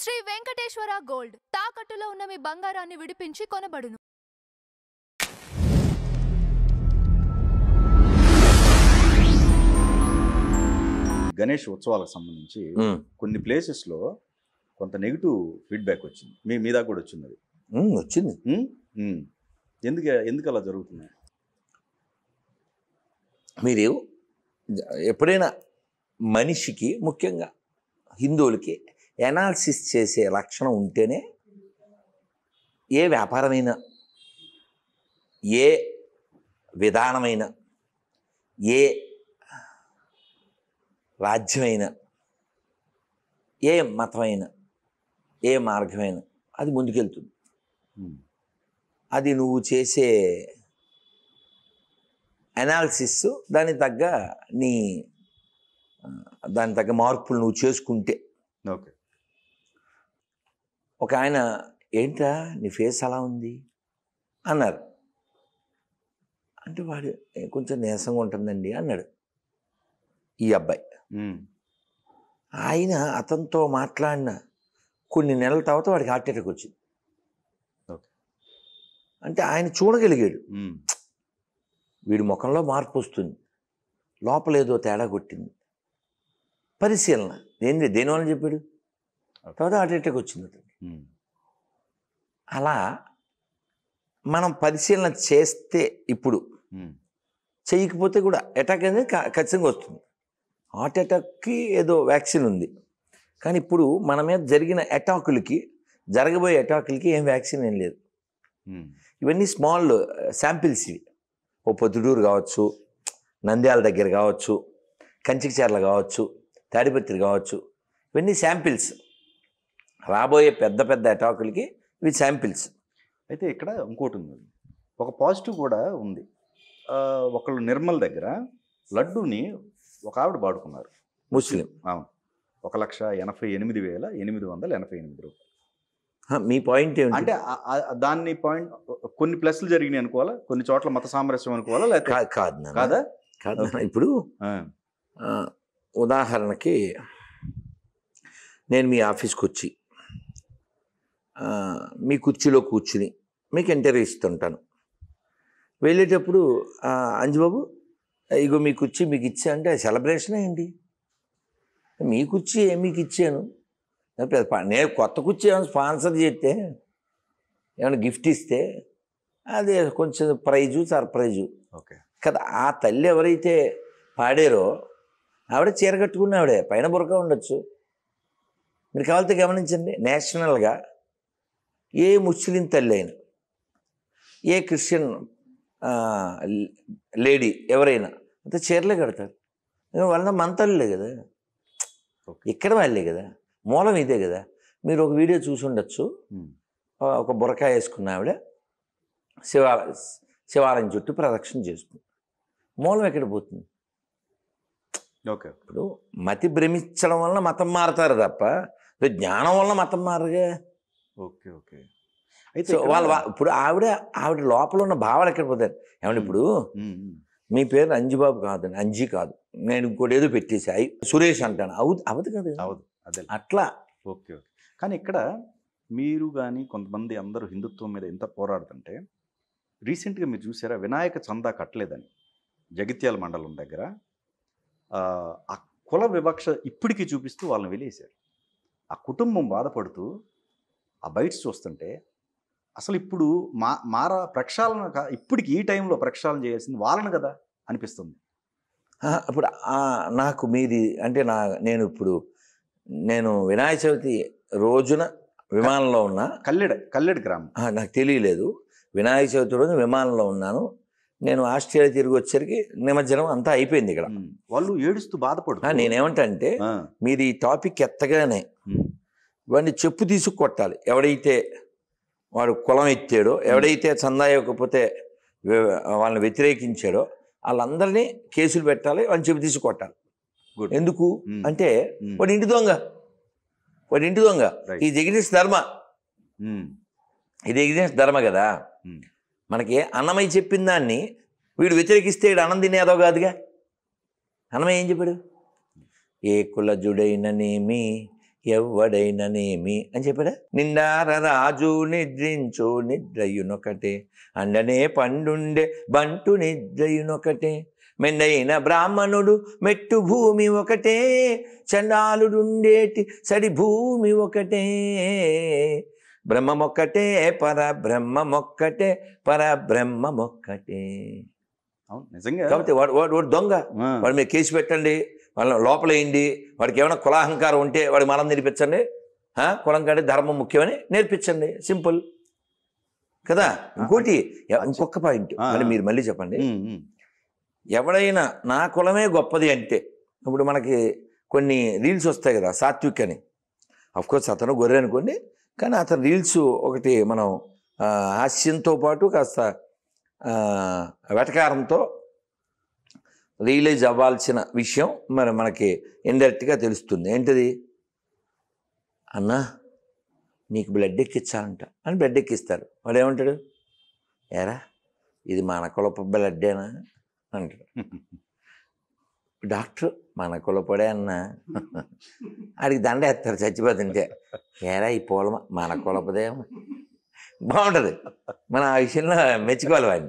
Shri Venkateswara gold తాకట్టులో ఉన్న మీ బంగారాన్ని విడిపించి కొనబడును. గణేష్ ఉత్సవాలకు సంబంధించి కొన్ని ప్లేసెస్ లో కొంత నెగిటివ్ ఫీడ్బ్యాక్ వచ్చింది. మీ దాకా కూడా వచ్చింది. అది వచ్చింది. ఎందుకు అలా జరుగుతుంది? మీరు ఎప్పుడైనా మనిషికి ముఖ్యంగా హిందువులకి ఎనాలిసిస్ చేసే లక్షణం ఉంటేనే ఏ వ్యాపారమైనా ఏ విధానమైనా ఏ రాజ్యమైనా ఏ మతమైనా ఏ మార్గమైనా అది ముందుకెళ్తుంది. అది నువ్వు చేసే అనాలిసిస్ దానికి తగ్గ మార్పులు నువ్వు చేసుకుంటే. ఓకే. ఒక ఆయన ఏంట్రా నీ ఫేస్ అలా ఉంది అన్నారు. అంటే వాడు కొంచెం నీరసంగా ఉంటుందండి అన్నాడు ఈ అబ్బాయి. అతనితో మాట్లాడిన కొన్ని నెలల తర్వాత వాడికి హార్ట్ అటాక్ వచ్చింది. అంటే ఆయన చూడగలిగాడు వీడి ముఖంలో మార్పు వస్తుంది, లోపల ఏదో తేడా కొట్టింది. పరిశీలన దేనివల్ల చెప్పాడు, తర్వాత హార్ట్ అటాక్ వచ్చింది అతనికి. అలా మనం పరిశీలన చేస్తే ఇప్పుడు చేయకపోతే కూడా అటాక్ అనేది ఖచ్చితంగా వస్తుంది. హార్ట్ అటాక్కి ఏదో వ్యాక్సిన్ ఉంది, కానీ ఇప్పుడు మన మీద జరిగిన అటాకులకి జరగబోయే అటాకులకి ఏం వ్యాక్సిన్ ఏం లేదు. ఇవన్నీ స్మాల్ శాంపిల్స్. ఇవి ఓ పొద్దుటూరు కావచ్చు, నంద్యాల దగ్గర కావచ్చు, కంచికచర్ల కావచ్చు, తాడిపత్రి కావచ్చు, ఇవన్నీ శాంపిల్స్. రాబోయే పెద్ద పెద్ద అటాకులకి ఇవి శాంపిల్స్. అయితే ఇక్కడ ఇంకోటి ఉంది, ఒక పాజిటివ్ కూడా ఉంది. ఒకళ్ళు నిర్మల్ దగ్గర లడ్డూని ఒక ఆవిడ వాడుకున్నారు, ముస్లిం. అవును, 1,88,888 రూపాయలు. మీ పాయింట్ ఏమిటి అంటే దాన్ని పాయింట్ కొన్ని ప్లస్లు జరిగినాయి అనుకోవాలా, కొన్ని చోట్ల మత సామరస్యం అనుకోవాలా, లేకపోతే కాదా? కాదు. ఇప్పుడు ఉదాహరణకి నేను మీ ఆఫీస్కి వచ్చి మీ కుర్చీలో కూర్చుని మీకు ఇంటర్వ్యూ ఇస్తుంటాను. వెళ్ళేటప్పుడు అంజుబాబు ఇగో మీ కుర్చీ మీకు ఇచ్చా అంటే సెలబ్రేషన్ ఏంటి? మీ కుర్చీ మీకు ఇచ్చాను, నేను కొత్త కుర్చీ ఏమైనా స్పాన్సర్ చేస్తే ఏమైనా గిఫ్ట్ ఇస్తే అది కొంచెం ప్రైజు సర్ప్రైజు. ఓకే కదా. ఆ తల్లి ఎవరైతే పాడారో ఆవిడ చీర కట్టుకున్న ఆవిడే, పైన బురక ఉండొచ్చు. మీరు కావాలంటే గమనించండి, నేషనల్గా ఏ ముస్లిం తల్లి అయినా ఏ క్రిస్టియన్ లేడీ ఎవరైనా అంత చీరలే కడతారు. వాళ్ళ మన తల్లిలే కదా, ఇక్కడ వాళ్ళే కదా, మూలం ఇదే కదా. మీరు ఒక వీడియో చూసి ఉండొచ్చు, ఒక బురకాయ వేసుకున్న ఆవిడ శివాలయం చుట్టూ ప్రదక్షిణ చేస్తుంది. మూలం ఎక్కడ పోతుంది? ఓకే. ఇప్పుడు మతి భ్రమించడం వలన మతం మారుతారు తప్ప జ్ఞానం వలన మతం మారుగా. Okay okay. అయితే ఇప్పుడు ఆవిడ లోపల ఉన్న భావాలు ఎక్కడ పోతారు? ఏమంటే ఇప్పుడు మీ పేరు అంజుబాబు కాదండి, అంజీ కాదు, నేను ఇంకోటి ఏదో పెట్టేసి సురేష్ అంటాను, అవదు కదా. అవదు అదే అట్లా. Okay okay. కానీ ఇక్కడ మీరు కానీ కొంతమంది అందరూ హిందుత్వం మీద ఎంత పోరాడుతుంటే, రీసెంట్గా మీరు చూసారా వినాయక చందా కట్టలేదని జగిత్యాల మండలం దగ్గర ఆ కుల వివక్ష ఇప్పటికీ చూపిస్తూ వాళ్ళని వెలేశారు. ఆ కుటుంబం బాధపడుతూ ఆ బైట్స్ చూస్తుంటే అసలు ఇప్పుడు ప్రక్షాళన ఇప్పటికి ఈ టైంలో ప్రక్షాళన చేయాల్సింది వాళ్ళని కదా అనిపిస్తుంది. ఇప్పుడు నాకు మీది అంటే నేను వినాయక చవితి రోజున విమానంలో ఉన్నా. కల్లెడ గ్రామం, నాకు తెలియలేదు. వినాయక చవితి రోజున విమానంలో ఉన్నాను. నేను ఆస్ట్రేలియా తిరిగి వచ్చేసరికి నిమజ్జనం అంతా అయిపోయింది. ఇక్కడ వాళ్ళు ఏడుస్తూ బాధపడుతూ. నేనేమంటా అంటే మీరు ఈ టాపిక్ ఎత్తగానే వాడిని చెప్పు తీసుకు కొట్టాలి. ఎవడైతే వాడు కులం ఎత్తాడో, ఎవడైతే చందా ఇవ్వకపోతే వాళ్ళని వ్యతిరేకించాడో వాళ్ళందరినీ కేసులు పెట్టాలి, వాళ్ళని చెప్పు తీసుకు కొట్టాలి. ఎందుకు అంటే వాడు ఇంటి దొంగ. ఇది ఎగ్నెస్ట్ ధర్మ, ఇది ఎగ్నెస్ట్ ధర్మ కదా. మనకి అన్నమయ్య చెప్పిన దాన్ని వీడు వ్యతిరేకిస్తే వీడు అన్నం తినేదో కాదుగా. అన్నమయ్య ఏం చెప్పాడు? ఏ కులజుడైననేమి ఎవ్వడైననేమి అని చెప్పాడా. నిండార రాజు నిద్రించు నిద్రయునొకటే, అండనే పండుండే బంటు నిద్రయునొకటే, మెండైన బ్రాహ్మణుడు మెట్టు భూమి ఒకటే, చండాలుడుండేటి సడి భూమి ఒకటే, బ్రహ్మమొక్కటే పరబ్రహ్మమొక్కటే పరబ్రహ్మమొక్కటే. అవును నిజంగా. కాబట్టి వాడు దొంగ, వాడి మీద కేసు పెట్టండి, వాళ్ళ లోపల వేయండి, వాడికి ఏమైనా కులాహంకారం ఉంటే వాడి మనం నేర్పించండి, కులం కంటే ధర్మం ముఖ్యమని నేర్పించండి, సింపుల్ కదా. ఇంకొక పాయింట్ మీరు మళ్ళీ చెప్పండి. ఎవడైనా నా కులమే గొప్పది అంటే, ఇప్పుడు మనకి కొన్ని రీల్స్ వస్తాయి కదా సాత్విక్ అని, అఫ్కోర్స్ అతను గొర్రె అనుకోండి, కానీ అతను రీల్స్ ఒకటి మనం హాస్యంతో పాటు కాస్త వెటకారంతో రియలైజ్ అవ్వాల్సిన విషయం మరి మనకి ఇండైరెక్ట్గా తెలుస్తుంది. ఏంటిది, అన్నా నీకు బ్లడ్ ఎక్కించాలంట అని బ్లడ్ ఎక్కిస్తారు. వాడు ఏమంటాడు, ఏరా ఇది మన కులపు బ్లడ్డేనా అంటాడు. డాక్టర్ మన కులపడే అన్నా, ఆడికి దండ వేస్తారు చచ్చిపోతుంటే, ఏరా ఈ పూల మన కులపదే. బాగుంటుంది, మనం ఆ విషయంలో మెచ్చుకోవాలి వాడిని.